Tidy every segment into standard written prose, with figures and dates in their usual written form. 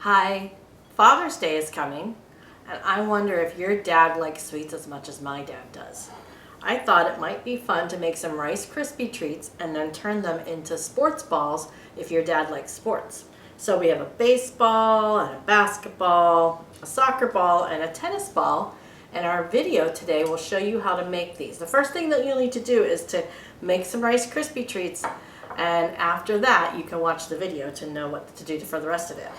Hi, Father's Day is coming, and I wonder if your dad likes sweets as much as my dad does. I thought it might be fun to make some Rice Krispie treats and then turn them into sports balls if your dad likes sports. So we have a baseball and a basketball, a soccer ball, and a tennis ball. And our video today will show you how to make these. The first thing that you'll need to do is to make some Rice Krispie treats, and after that you can watch the video to know what to do for the rest of it.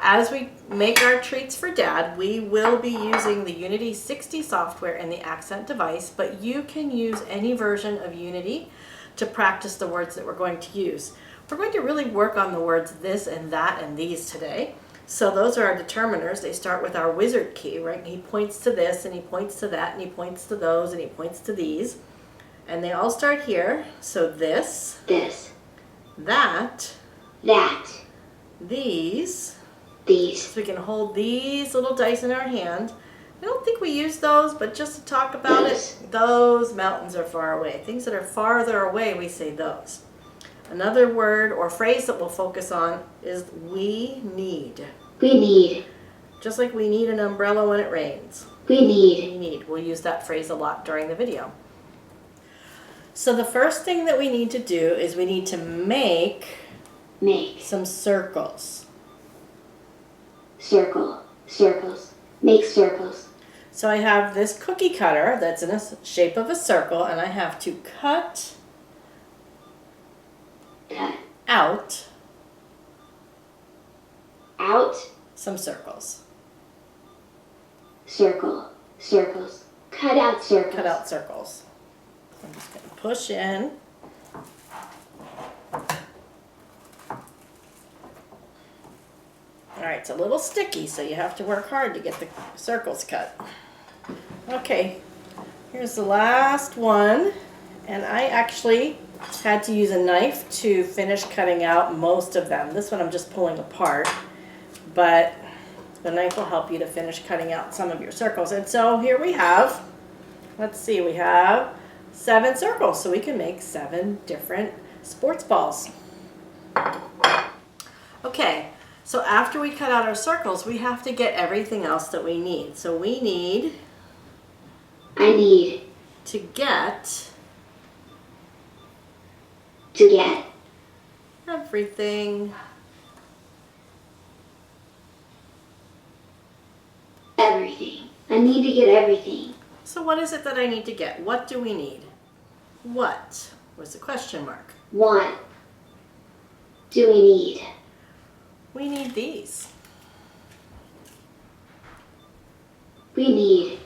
As we make our treats for Dad, we will be using the Unity 60 software and the accent device, but you can use any version of Unity to practice the words that we're going to use. We're going to really work on the words this and that and these today. So those are our determiners. They start with our wizard key, right? He points to this and he points to that and he points to those and he points to these. And they all start here. So this, that, these. So we can hold these little dice in our hand. I don't think we use those, but just to talk about it, those mountains are far away. Things that are farther away, we say those. Another word or phrase that we'll focus on is we need. We need. Just like we need an umbrella when it rains. We need. We need. We'll use that phrase a lot during the video. So the first thing that we need to do is we need to make some circles. Circles. Make circles. So I have this cookie cutter that's in the shape of a circle, and I have to cut out some circles. Circles. Cut out circles. Cut out circles. I'm just going to push in. Alright, it's a little sticky, so you have to work hard to get the circles cut. Okay, here's the last one, and I actually had to use a knife to finish cutting out most of them. This one I'm just pulling apart, but the knife will help you to finish cutting out some of your circles. And so here we have, let's see, we have 7 circles, so we can make 7 different sports balls. Okay. So after we cut out our circles, we have to get everything else that we need. So we need... I need. To get... Everything. Everything. I need to get everything. So what is it that I need to get? What do we need? What was the question mark? What do we need? We need these. We need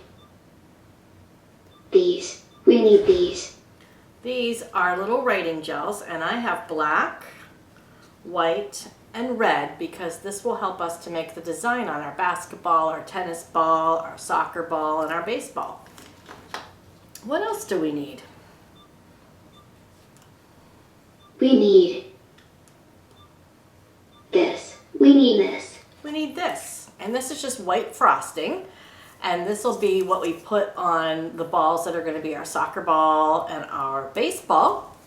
these. We need these. These are little writing gels, and I have black, white, and red because this will help us to make the design on our basketball, our tennis ball, our soccer ball, and our baseball. What else do we need? We need this. We need this. We need this. And this is just white frosting. And this will be what we put on the balls that are going to be our soccer ball and our baseball.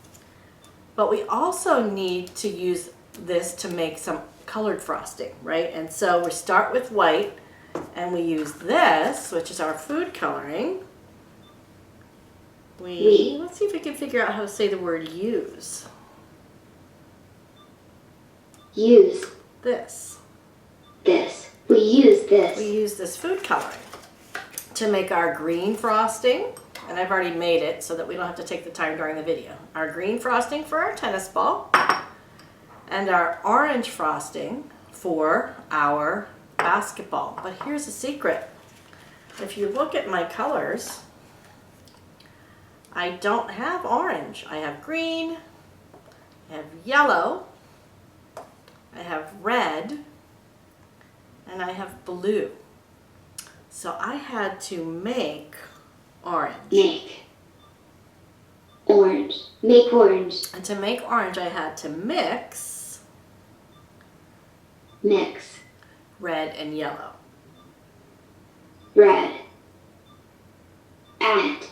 But we also need to use this to make some colored frosting, right? And so we start with white and we use this, which is our food coloring. Let's see if we can figure out how to say the word use. Use. This. We use this. We use this food coloring to make our green frosting, and I've already made it so that we don't have to take the time during the video. Our green frosting for our tennis ball, and our orange frosting for our basketball. But here's a secret. If you look at my colors, I don't have orange. I have green, I have yellow, I have red, and I have blue. So I had to make orange. Make orange. And to make orange, I had to mix red and yellow. Red. Add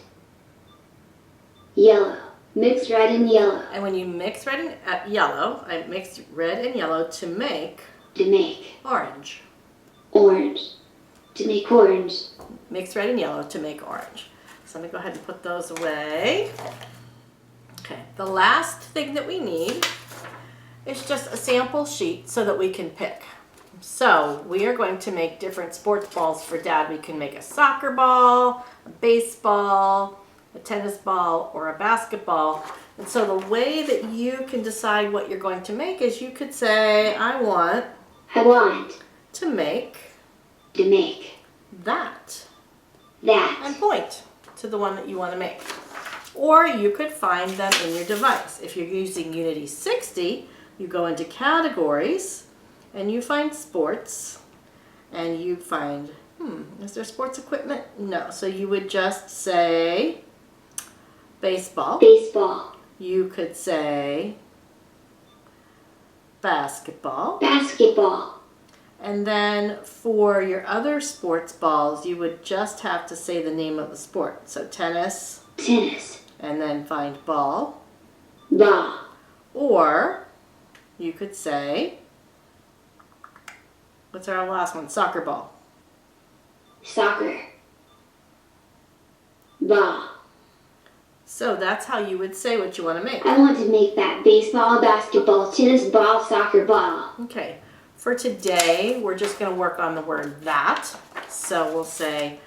yellow. Mix red and yellow. And when you mix red and yellow, I mixed red and yellow to make To make. Orange. Orange. To make orange. Mix red and yellow to make orange. So I'm going to go ahead and put those away. Okay, the last thing that we need is just a sample sheet so that we can pick. So we are going to make different sports balls for Dad. We can make a soccer ball, a baseball, a tennis ball, or a basketball. And so the way that you can decide what you're going to make is you could say, I want to make that. And point to the one that you want to make. Or you could find them in your device. If you're using Unity 60, you go into categories and you find sports and you find, is there sports equipment? No. So you would just say baseball. Baseball. You could say basketball. Basketball. And then for your other sports balls, you would just have to say the name of the sport. So tennis. Tennis. And then find ball. Ball. Or you could say, what's our last one? Soccer ball. Soccer. Ball. So that's how you would say what you want to make. I want to make that baseball, basketball, tennis ball, soccer ball. Okay. For today, we're just going to work on the word that. So we'll say,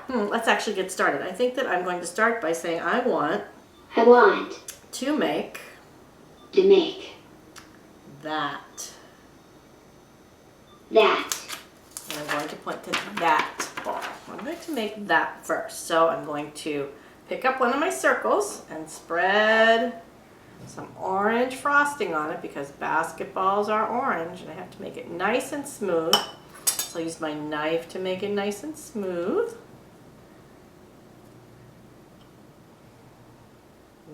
let's actually get started. I think that I'm going to start by saying I want to make that. And I'm going to point to that ball. I'm going to make that first. So I'm going to pick up one of my circles and spread some orange frosting on it because basketballs are orange and I have to make it nice and smooth. So I'll use my knife to make it nice and smooth.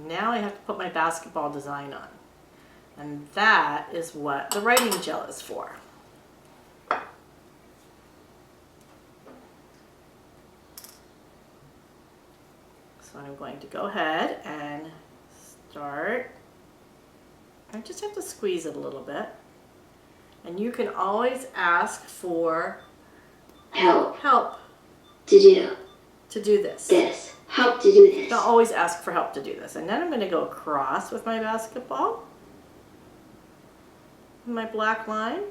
Now I have to put my basketball design on. And that is what the writing gel is for. So I'm going to go ahead and start. I just have to squeeze it a little bit. And you can always ask for help to do this. Help to do this. I'll always ask for help to do this. And then I'm going to go across with my basketball. My black line.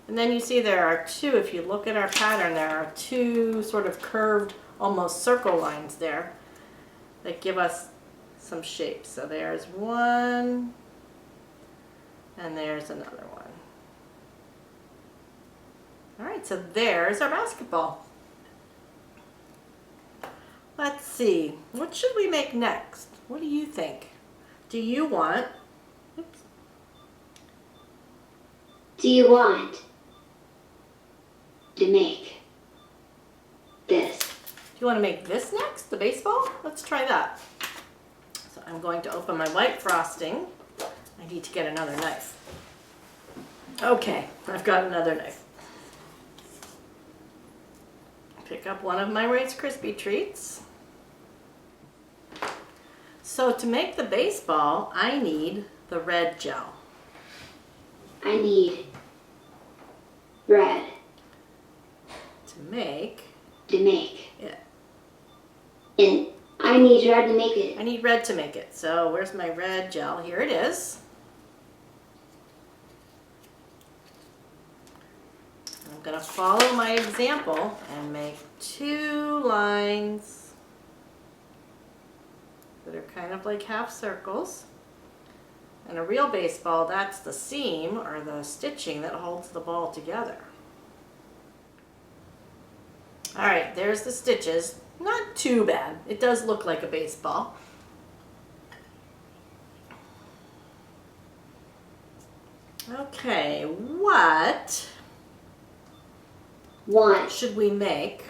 And then you see there are two, if you look at our pattern, there are two sort of curved, almost circle lines there that give us some shapes. So there's one, and there's another one. All right, so there's our basketball. Let's see, what should we make next? What do you think? Do you want to make this? Do you want to make this next, the baseball? Let's try that. So I'm going to open my white frosting. I need to get another knife. Okay, I've got another knife. Pick up one of my Rice Krispie treats. So to make the baseball, I need the red gel. I need red to make it. And I need red to make it. I need red to make it. So where's my red gel? Here it is. I'm going to follow my example and make two lines that are kind of like half circles. And a real baseball, that's the seam or the stitching that holds the ball together. All right, there's the stitches. Not too bad. It does look like a baseball. Okay, what should we make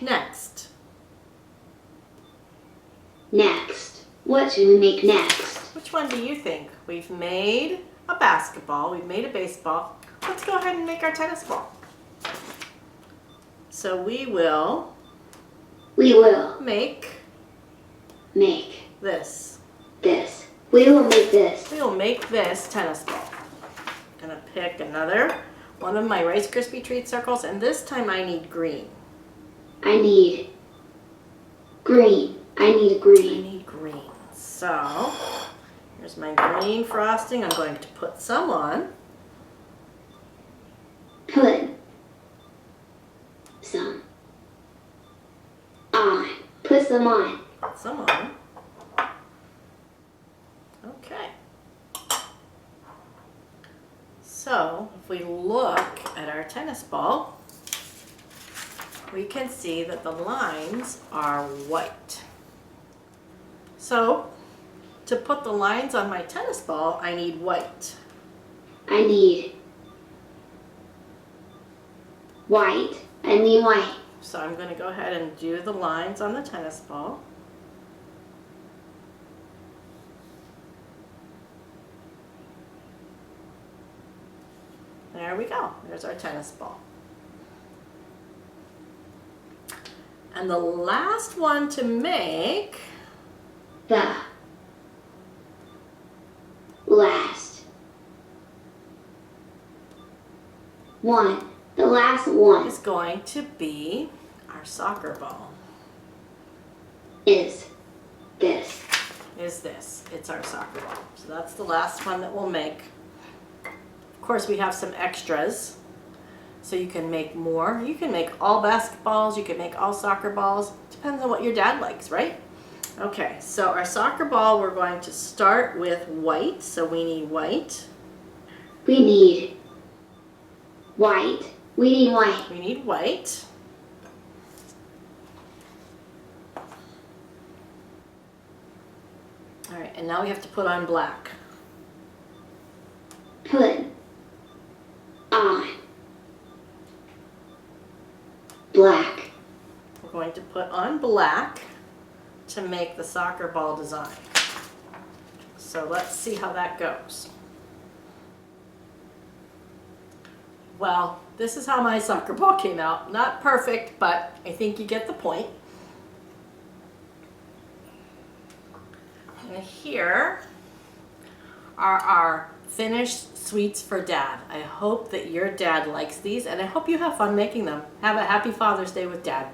next? What should we make next? Which one do you think? We've made a basketball, we've made a baseball. Let's go ahead and make our tennis ball. So we will make this. We will make this. We will make this tennis ball. I'm gonna pick another one of my Rice Krispie treat circles, and this time I need green. I need green. I need I green. need green. So here's my green frosting. I'm going to put some on. Put some on. Put some on. Put some on. Okay. So if we look at our tennis ball, we can see that the lines are white. So to put the lines on my tennis ball, I need white. I need white. I need white. So I'm going to go ahead and do the lines on the tennis ball. There we go. There's our tennis ball. And the last one to make, The last one. The last one is going to be our soccer ball. is this. It's our soccer ball. So that's the last one that we'll make. Of course, we have some extras, so you can make more. You can make all basketballs, you can make all soccer balls. Depends on what your dad likes, right? Okay, so our soccer ball, we're going to start with white, so we need white. We need white. We need white. We need white. All right, and now we have to put on black. Put on black. We're going to put on black to make the soccer ball design. So let's see how that goes. Well, this is how my soccer ball came out. Not perfect, but I think you get the point. And here are our finished sweets for Dad. I hope that your dad likes these, and I hope you have fun making them. Have a happy Father's Day with Dad.